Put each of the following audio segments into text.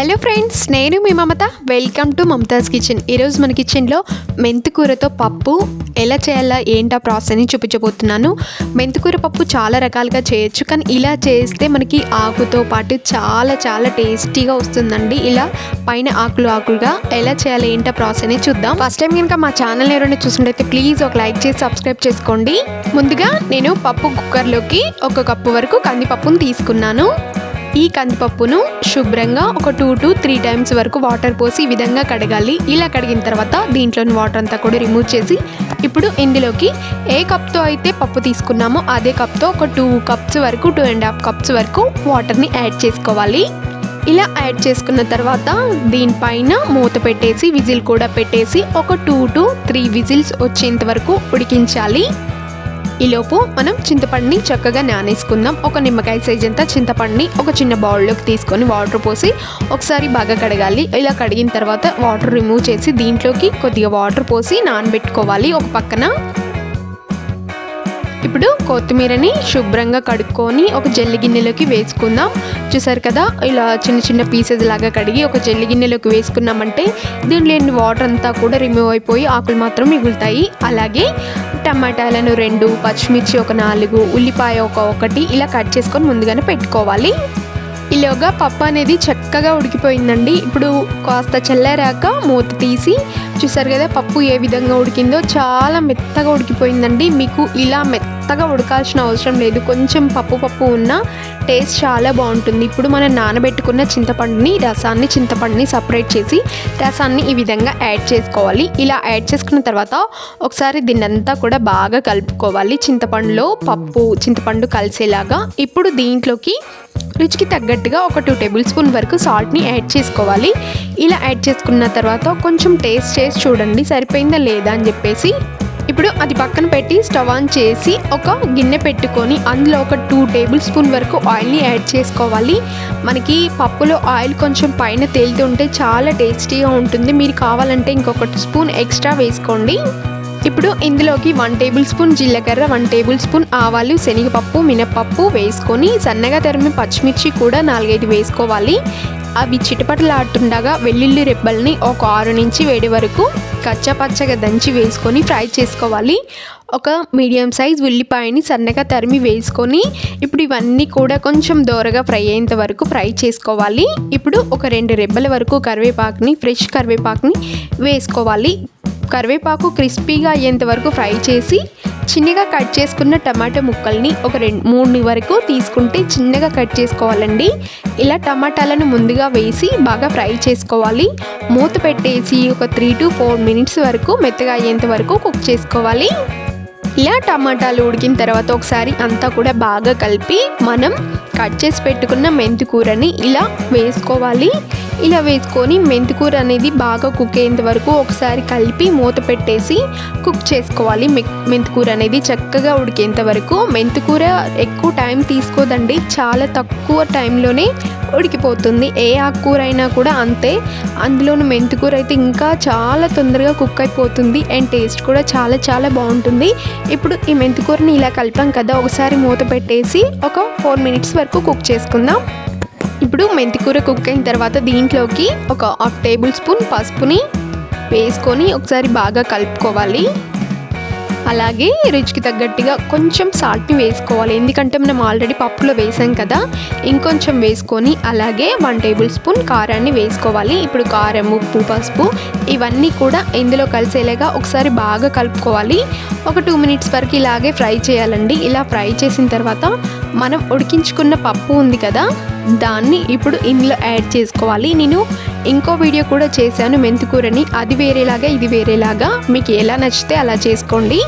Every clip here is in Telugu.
హలో ఫ్రెండ్స్, నేను మీ Mamata. Welcome to Mamata's kitchen. ఈరోజు మన కిచెన్లో మెంతికూరతో పప్పు ఎలా చేయాలా ఏంటా ప్రాసెస్ అని చూపించబోతున్నాను. మెంతికూర పప్పు చాలా రకాలుగా చేయొచ్చు, కానీ ఇలా చేస్తే మనకి ఆకుతో పాటు చాలా చాలా టేస్టీగా వస్తుందండి. ఇలా పైన ఆకులుగా ఎలా చేయాలి ఏంటా ప్రాసెస్ అని చూద్దాం. ఫస్ట్ టైం కనుక మా ఛానల్ ఎవరైనా చూస్తుంటే ప్లీజ్ ఒక లైక్ చేసి సబ్స్క్రైబ్ చేసుకోండి. ముందుగా నేను పప్పు కుక్కర్లోకి 1 కప్పు వరకు కందిపప్పును తీసుకున్నాను. ఈ కందిపప్పును శుభ్రంగా ఒక 2 to 3 టైమ్స్ వరకు వాటర్ పోసి ఈ విధంగా కడగాలి. ఇలా కడిగిన తర్వాత దీంట్లోని వాటర్ అంతా కూడా రిమూవ్ చేసి ఇప్పుడు ఇందులోకి ఏ కప్తో అయితే పప్పు తీసుకున్నామో అదే కప్తో ఒక 2 కప్స్ వరకు 2.5 కప్స్ వరకు వాటర్ని యాడ్ చేసుకోవాలి. ఇలా యాడ్ చేసుకున్న తర్వాత దీనిపైన మూత పెట్టేసి విజిల్ కూడా పెట్టేసి ఒక 2 to 3 విజిల్స్ వచ్చేంత వరకు ఉడికించాలి. ఈలోపు మనం చింతపండుని చక్కగా నానేసుకుందాం. ఒక నిమ్మకాయ సైజ్ అంతా చింతపండుని ఒక చిన్న బౌల్లోకి తీసుకొని వాటర్ పోసి ఒకసారి బాగా కడగాలి. ఇలా కడిగిన తర్వాత వాటర్ రిమూవ్ చేసి దీంట్లోకి కొద్దిగా వాటర్ పోసి నానబెట్టుకోవాలి ఒక పక్కన. ఇప్పుడు కొత్తిమీరని శుభ్రంగా కడుక్కొని ఒక జల్లి గిన్నెలోకి వేసుకుందాం. చూసారు కదా, ఇలా చిన్న చిన్న పీసెస్ లాగా కడిగి ఒక జల్లి గిన్నెలోకి వేసుకున్నామంటే దీంట్లో వాటర్ అంతా కూడా రిమూవ్ అయిపోయి ఆకులు మాత్రం మిగులుతాయి. అలాగే టమాటాలను 2, పచ్చిమిర్చి ఒక 4, ఉల్లిపాయ ఒకటి ఇలా కట్ చేసుకొని ముందుగానే పెట్టుకోవాలి. ఈలోగా పప్పు అనేది చక్కగా ఉడికిపోయిందండి. ఇప్పుడు కాస్త చల్లారాక మూత తీసి చూసారు కదా పప్పు ఏ విధంగా ఉడికిందో, చాలా మెత్తగా ఉడికిపోయిందండి. మీకు ఇలా మెత్తగా ఉడకాల్సిన అవసరం లేదు, కొంచెం పప్పు ఉన్న టేస్ట్ చాలా బాగుంటుంది. ఇప్పుడు మనం నానబెట్టుకున్న చింతపండుని సపరేట్ చేసి రసాన్ని ఈ విధంగా యాడ్ చేసుకోవాలి. ఇలా యాడ్ చేసుకున్న తర్వాత ఒకసారి దీన్నంతా కూడా బాగా కలుపుకోవాలి. చింతపండు కలిసేలాగా. ఇప్పుడు దీంట్లోకి రుచికి తగ్గట్టుగా ఒక 2 టేబుల్ స్పూన్ వరకు సాల్ట్ని యాడ్ చేసుకోవాలి. ఇలా యాడ్ చేసుకున్న తర్వాత కొంచెం టేస్ట్ చేసి చూడండి సరిపోయిందా లేదా అని చెప్పేసి. ఇప్పుడు అది పక్కన పెట్టి స్టవ్ ఆన్ చేసి ఒక గిన్నె పెట్టుకొని అందులో ఒక 2 టేబుల్ స్పూన్ వరకు ఆయిల్ని యాడ్ చేసుకోవాలి. మనకి పప్పులో ఆయిల్ కొంచెం పైన తేలుతుంటే చాలా టేస్టీగా ఉంటుంది. మీరు కావాలంటే ఇంకొక స్పూన్ ఎక్స్ట్రా వేసుకోండి. ఇప్పుడు ఇందులోకి 1 టేబుల్ స్పూన్ జీలకర్ర, 1 టేబుల్ స్పూన్ ఆవాలు, శనగపప్పు, మినపప్పు వేసుకొని సన్నగా తరిమి పచ్చిమిర్చి కూడా 4-5 వేసుకోవాలి. అవి చిటపటలాడుతుండగా వెల్లుల్లి రెబ్బల్ని ఒక 6 నుంచి 7 వరకు కచ్చపచ్చగా దంచి వేసుకొని ఫ్రై చేసుకోవాలి. ఒక మీడియం సైజ్ ఉల్లిపాయని సన్నగా తరిమి వేసుకొని ఇప్పుడు ఇవన్నీ కూడా కొంచెం దోరగా ఫ్రై అయ్యేంత వరకు ఫ్రై చేసుకోవాలి. ఇప్పుడు ఒక 2 రెబ్బల వరకు ఫ్రెష్ కరివేపాకుని వేసుకోవాలి. కరివేపాకు క్రిస్పీగా అయ్యేంత వరకు ఫ్రై చేసి చిన్నగా కట్ చేసుకున్న టమాటా ముక్కల్ని ఒక 2-3 వరకు తీసుకుంటే చిన్నగా కట్ చేసుకోవాలండి. ఇలా టమాటాలను ముందుగా వేసి బాగా ఫ్రై చేసుకోవాలి. మూత పెట్టేసి ఒక 3 to 4 మినిట్స్ వరకు మెత్తగా అయ్యేంత వరకు కుక్ చేసుకోవాలి. ఇలా టమాటాలు ఉడికిన తర్వాత ఒకసారి అంతా కూడా బాగా కలిపి మనం కట్ చేసి పెట్టుకున్న మెంతికూరని ఇలా వేసుకోవాలి. ఇలా వేసుకొని మెంతికూర అనేది బాగా కుక్ అయ్యేంత వరకు ఒకసారి కలిపి మూత పెట్టేసి కుక్ చేసుకోవాలి. మెంతికూర అనేది చక్కగా ఉడికేంత వరకు. మెంతికూర ఎక్కువ టైం తీసుకోదండి, చాలా తక్కువ టైంలోనే ఉడికిపోతుంది. ఏ ఆకుకూర అయినా కూడా అంతే, అందులోని మెంతికూర అయితే ఇంకా చాలా తొందరగా కుక్ అయిపోతుంది అండ్ టేస్ట్ కూడా చాలా చాలా బాగుంటుంది. ఇప్పుడు ఈ మెంతికూరని ఇలా కలిపాం కదా, ఒకసారి మూత పెట్టేసి ఒక 4 మినిట్స్ వరకు కుక్ చేసుకుందాం. ఇప్పుడు మెంతికూర కుక్ అయిన తర్వాత దీంట్లోకి ఒక 1/2 టేబుల్ స్పూన్ పసుపుని వేసుకొని ఒకసారి బాగా కలుపుకోవాలి. అలాగే రుచికి తగ్గట్టుగా కొంచెం సాల్ట్ని వేసుకోవాలి, ఎందుకంటే మనం ఆల్రెడీ పప్పులో వేసాం కదా. ఇంకొంచెం వేసుకొని అలాగే 1 టేబుల్ స్పూన్ కారాన్ని వేసుకోవాలి. ఇప్పుడు కారం, ఉప్పు, పసుపు ఇవన్నీ కూడా ఇందులో కలిసేలాగా ఒకసారి బాగా కలుపుకోవాలి. ఒక 2 మినిట్స్ వరకు ఇలాగే ఫ్రై చేయాలండి. ఇలా ఫ్రై చేసిన తర్వాత మనం ఉడికించుకున్న పప్పు ఉంది కదా, దాన్ని ఇప్పుడు ఇందులో యాడ్ చేసుకోవాలి. నేను ఇంకో వీడియో కూడా చేశాను మెంతికూరని, అది వేరేలాగా ఇది వేరేలాగా, మీకు ఎలా నచ్చితే అలా చేసుకోండి.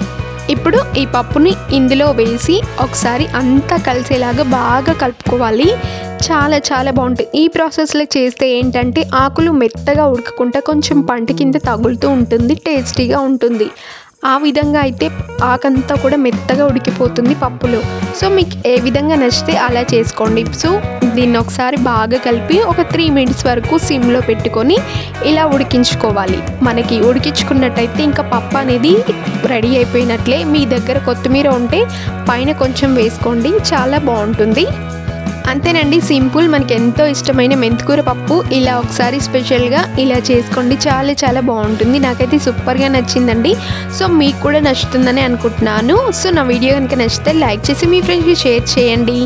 ఇప్పుడు ఈ పప్పుని ఇందులో వేసి ఒకసారి అంతా కలిసేలాగా బాగా కలుపుకోవాలి. చాలా చాలా బాగుంటుంది. ఈ ప్రాసెస్లో చేస్తే ఏంటంటే ఆకులు మెత్తగా ఉడకకుండా కొంచెం పంట కింద తగులుతూ ఉంటుంది, టేస్టీగా ఉంటుంది. ఆ విధంగా అయితే ఆకంతా కూడా మెత్తగా ఉడికిపోతుంది పప్పులో. సో మీకు ఏ విధంగా నచ్చితే అలా చేసుకోండి. సో దీన్ని ఒకసారి బాగా కలిపి ఒక 3 మినిట్స్ వరకు సిమ్లో పెట్టుకొని ఇలా ఉడికించుకోవాలి. మనకి ఉడికించుకున్నట్టయితే ఇంకా పప్పు అనేది రెడీ అయిపోయినట్లే. మీ దగ్గర కొత్తిమీర ఉంటే పైన కొంచెం వేసుకోండి, చాలా బాగుంటుంది. అంతేనండి, సింపుల్. మనకి ఎంతో ఇష్టమైన మెంతికూర పప్పు ఇలా ఒకసారి స్పెషల్గా ఇలా చేసుకోండి, చాలా చాలా బాగుంటుంది. నాకైతే సూపర్గా నచ్చిందండి. సో మీకు కూడా నచ్చుతుందని అనుకుంటున్నాను. సో నా వీడియో కనుక నచ్చితే లైక్ చేసి మీ ఫ్రెండ్స్కి షేర్ చేయండి.